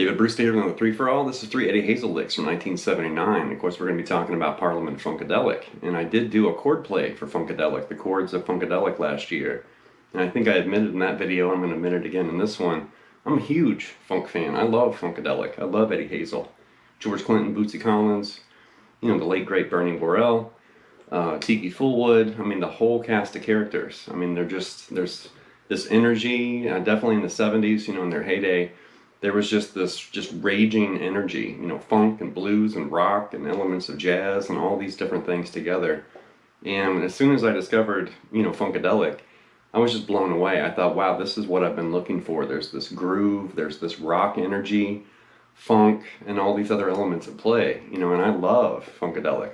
David Bruce David on the 3 for All. This is 3 Eddie Hazel Licks from 1979. Of course, we're going to be talking about Parliament Funkadelic. And I did do a chord play for Funkadelic, the chords of Funkadelic last year. And I think I admitted in that video, I'm going to admit it again in this one, I'm a huge funk fan. I love Funkadelic. I love Eddie Hazel. George Clinton, Bootsy Collins, you know, the late great Bernie Worrell, Tiki Fullwood. I mean, the whole cast of characters. I mean, there's this energy, definitely in the 70s, you know, in their heyday. There was just this raging energy, you know, funk and blues and rock and elements of jazz and all these different things together. And as soon as I discovered, you know, Funkadelic, I was just blown away. I thought, wow, this is what I've been looking for. There's this groove, there's this rock energy, funk, and all these other elements at play, you know, and I love Funkadelic.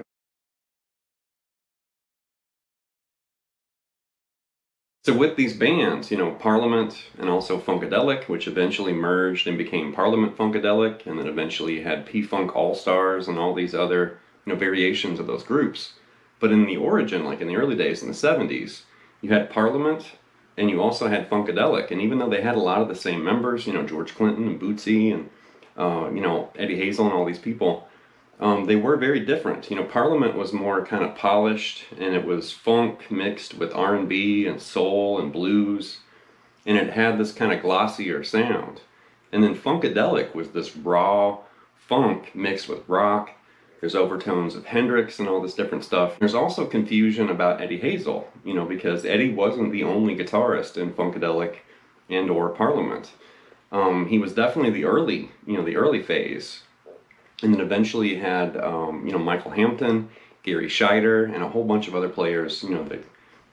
So with these bands, you know, Parliament and also Funkadelic, which eventually merged and became Parliament Funkadelic, and then eventually had P-Funk All-Stars and all these other, you know, variations of those groups. But in the origin, like in the early days in the 70s, you had Parliament and you also had Funkadelic. And even though they had a lot of the same members, you know, George Clinton and Bootsy and, you know, Eddie Hazel and all these people, they were very different. You know, Parliament was more kind of polished, and it was funk mixed with R&B and soul and blues, and it had this kind of glossier sound. And then Funkadelic was this raw funk mixed with rock. There's overtones of Hendrix and all this different stuff. There's also confusion about Eddie Hazel, you know, because Eddie wasn't the only guitarist in Funkadelic and or Parliament. He was definitely the early, you know, the early phase. And then eventually you had, you know, Michael Hampton, Gary Scheider, and a whole bunch of other players, you know, that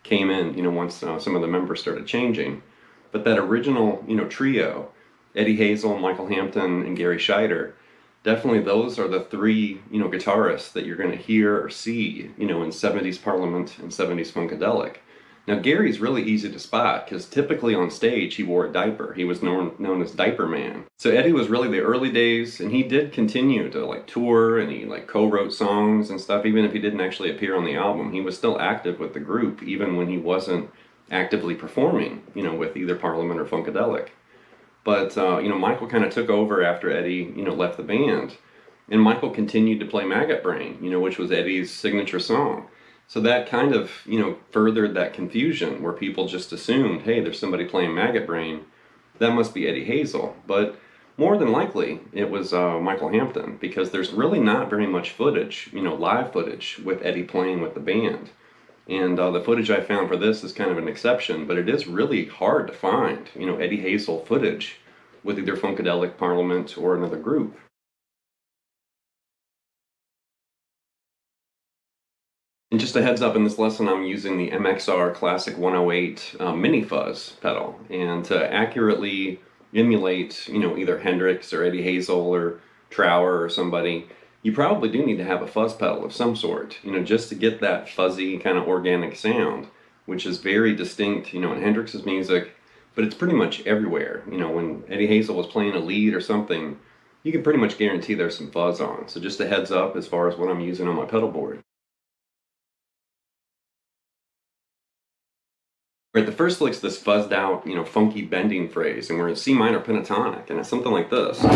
came in, you know, once some of the members started changing. But that original, you know, trio, Eddie Hazel, Michael Hampton, and Gary Scheider, definitely those are the three, you know, guitarists that you're going to hear or see, you know, in 70s Parliament and 70s Funkadelic. Now, Gary's really easy to spot because typically on stage he wore a diaper. He was known as Diaper Man. So Eddie was really the early days, and he did continue to like tour, and he like co-wrote songs and stuff. Even if he didn't actually appear on the album, he was still active with the group even when he wasn't actively performing, you know, with either Parliament or Funkadelic. But you know, Michael kind of took over after Eddie, you know, left the band, and Michael continued to play Maggot Brain, you know, which was Eddie's signature song. So that kind of, you know, furthered that confusion where people just assumed, hey, there's somebody playing Maggot Brain, that must be Eddie Hazel. But more than likely, it was Michael Hampton, because there's really not very much footage, you know, live footage with Eddie playing with the band. And the footage I found for this is kind of an exception, but it is really hard to find, you know, Eddie Hazel footage with either Funkadelic, Parliament, or another group. And just a heads up, in this lesson I'm using the MXR Classic 108 Mini Fuzz pedal. And to accurately emulate, you know, either Hendrix or Eddie Hazel or Trower or somebody, you probably do need to have a fuzz pedal of some sort, you know, just to get that fuzzy kind of organic sound, which is very distinct, you know, in Hendrix's music, but it's pretty much everywhere. You know, when Eddie Hazel was playing a lead or something, you can pretty much guarantee there's some fuzz on. So just a heads up as far as what I'm using on my pedal board. Right, the first lick's this fuzzed out, you know, funky bending phrase, and we're in C minor pentatonic, and it's something like this. One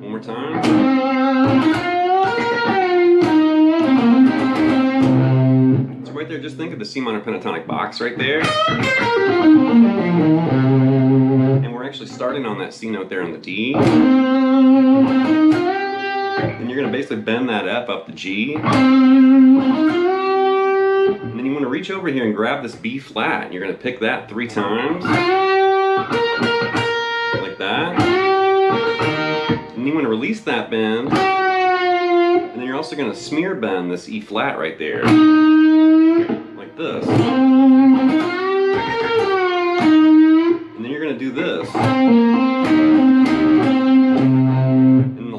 more time. So right there, just think of the C minor pentatonic box right there. And we're actually starting on that C note there on the D. And you're going to basically bend that F up to G. And then you want to reach over here and grab this B flat. And you're going to pick that 3 times. Like that. And you want to release that bend. And then you're also going to smear bend this E flat right there. Like this. And then you're going to do this.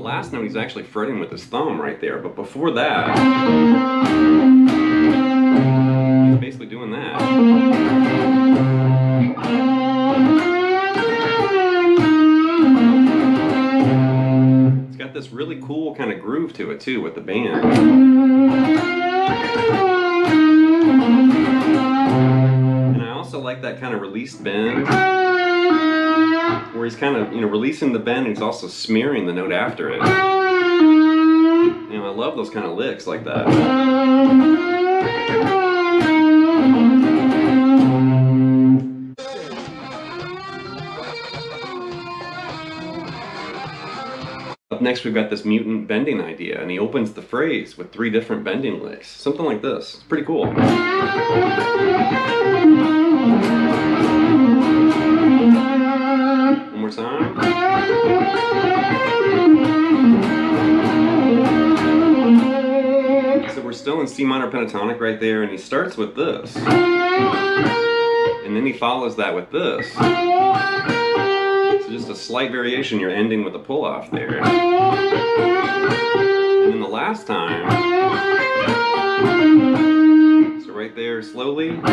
Last note he's actually fretting with his thumb right there, but before that he's basically doing that. It's got this really cool kind of groove to it too with the band. And I also like like that kind of released bend, where he's kind of, you know, releasing the bend and he's also smearing the note after it. You know, I love those kind of licks like that. Up next we've got this Mutant bending idea, and he opens the phrase with 3 different bending licks. Something like this. It's pretty cool. One more time. So we're still in C minor pentatonic right there, and he starts with this. And then he follows that with this. Just a slight variation, you're ending with a pull-off there. And then the last time, so right there, slowly. And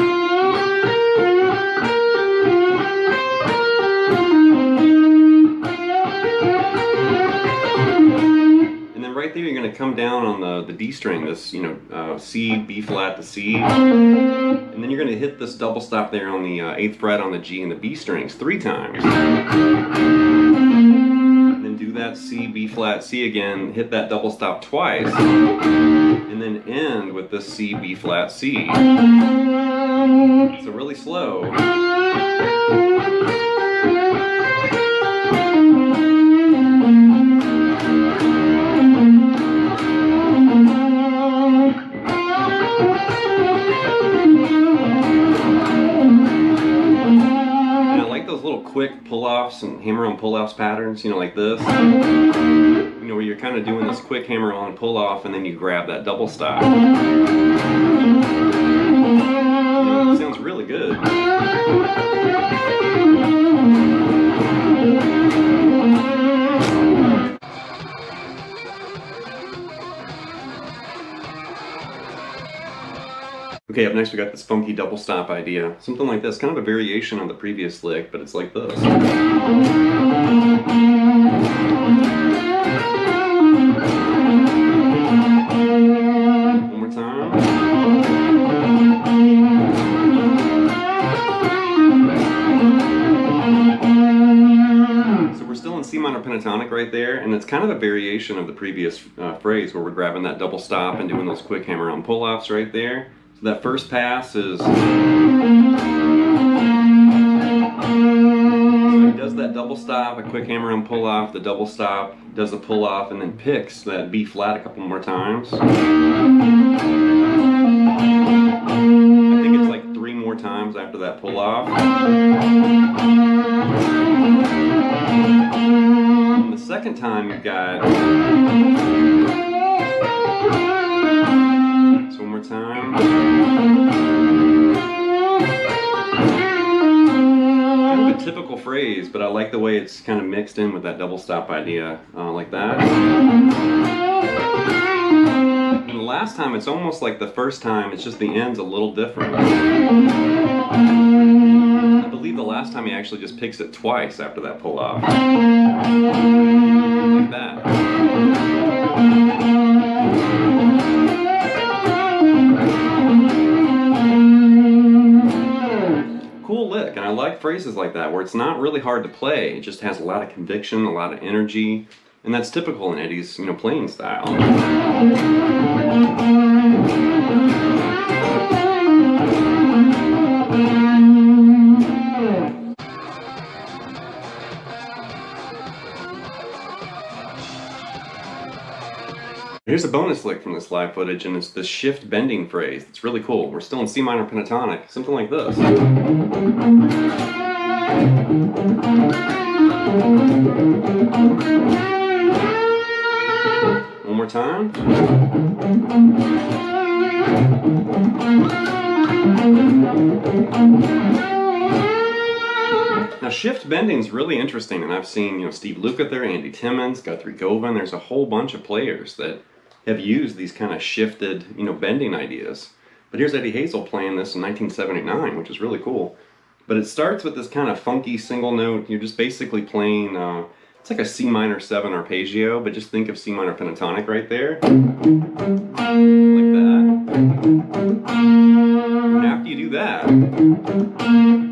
then right there, you're going to come down on the D string, this, you know, C, B flat to C. And then you're going to hit this double stop there on the 8th fret on the G and the B strings 3 times. And then do that C, B flat, C again, hit that double stop twice. And then end with this C, B flat, C. So really slow. Quick pull-offs and hammer-on pull-offs patterns, you know, like this. You know, where you're kind of doing this quick hammer-on pull-off and then you grab that double stop. You know, it sounds really good. Okay, up next we got this funky double stop idea. Something like this, kind of a variation on the previous lick, but it's like this. One more time. So we're still in C minor pentatonic right there, and it's kind of a variation of the previous phrase where we're grabbing that double stop and doing those quick hammer-on pull-offs right there. So that first pass is, so he does that double stop, a quick hammer on pull off, the double stop, does the pull off, and then picks that B flat a couple more times. I think it's like 3 more times after that pull off. And the second time you've got, so one more time. Kind of a typical phrase, but I like the way it's kind of mixed in with that double stop idea, like that. And the last time, it's almost like the first time, it's just the end's a little different. I believe the last time he actually just picks it twice after that pull off. Like that. Cool lick, and I like phrases like that where it's not really hard to play, it just has a lot of conviction, a lot of energy, and that's typical in Eddie's, you know, playing style. Here's a bonus lick from this live footage, and it's the shift bending phrase. It's really cool. We're still in C minor pentatonic, something like this. One more time. Now shift bending is really interesting, and I've seen, you know, Steve Lukather there, Andy Timmons, Guthrie Govan. There's a whole bunch of players that have used these kind of shifted, you know, bending ideas. But here's Eddie Hazel playing this in 1979, which is really cool. But it starts with this kind of funky single note. You're just basically playing, it's like a C minor 7 arpeggio, but just think of C minor pentatonic right there. Like that. And after you do that,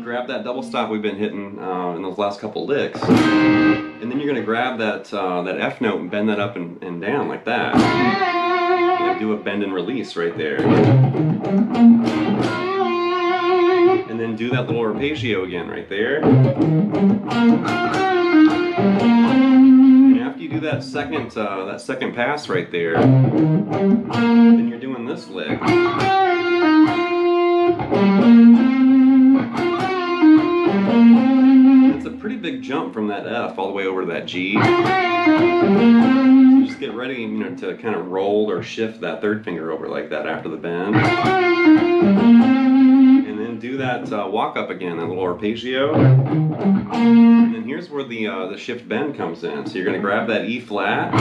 grab that double stop we've been hitting in those last couple licks, and then you're going to grab that that F note and bend that up and down like that. And do a bend and release right there. And then do that little arpeggio again right there. And after you do that second pass right there, then you're doing this lick. It's a pretty big jump from that F all the way over to that G. So just get ready, you know, to kind of roll or shift that third finger over like that after the bend. And then do that walk up again, that little arpeggio. And then here's where the shift bend comes in. So you're going to grab that E flat,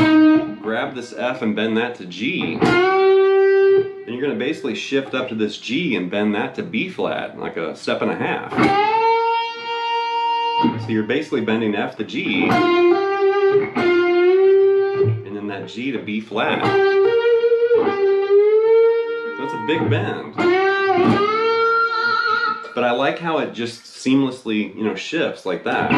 grab this F and bend that to G. Then you're going to basically shift up to this G and bend that to B flat, like a step and a half. So you're basically bending F to G, and then that G to B flat. So it's a big bend. But I like how it just seamlessly, you know, shifts like that.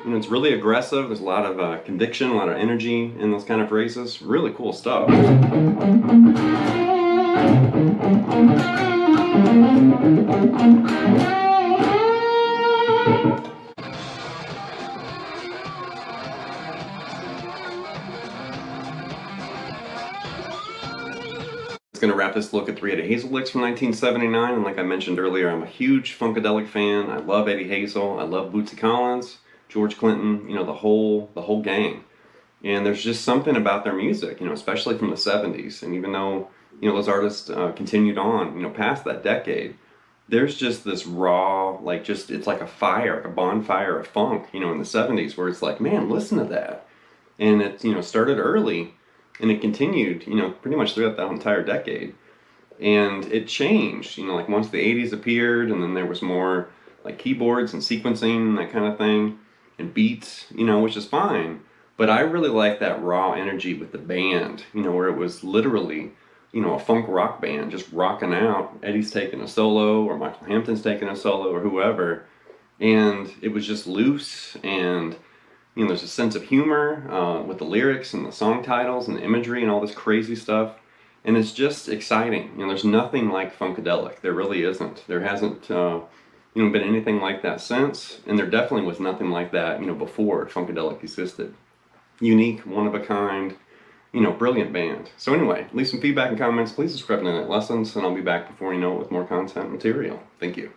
You know, it's really aggressive. There's a lot of conviction, a lot of energy in those kind of phrases. Really cool stuff. Going to wrap this look at 3 Eddie Hazel Licks from 1979, and like I mentioned earlier, I'm a huge Funkadelic fan. I love Eddie Hazel, I love Bootsy Collins, George Clinton, you know, the whole gang. And there's just something about their music, you know, especially from the 70s. And even though, you know, those artists continued on, you know, past that decade, there's just this raw, like, just, it's like a fire, like a bonfire of funk, you know, in the 70s, where it's like, man, listen to that. And it, you know, started early. And it continued, you know, pretty much throughout that entire decade. And it changed, you know, like once the 80s appeared, and then there was more like keyboards and sequencing and that kind of thing, and beats, you know, which is fine. But I really like that raw energy with the band, you know, where it was literally, you know, a funk rock band just rocking out. Eddie's taking a solo, or Michael Hampton's taking a solo, or whoever. And it was just loose, and you know, there's a sense of humor with the lyrics and the song titles and the imagery and all this crazy stuff. And it's just exciting. You know, there's nothing like Funkadelic. There really isn't. There hasn't, you know, been anything like that since. And there definitely was nothing like that, you know, before Funkadelic existed. Unique, one of a kind, you know, brilliant band. So anyway, leave some feedback and comments. Please subscribe to Night Lessons, and I'll be back before you know it with more content material. Thank you.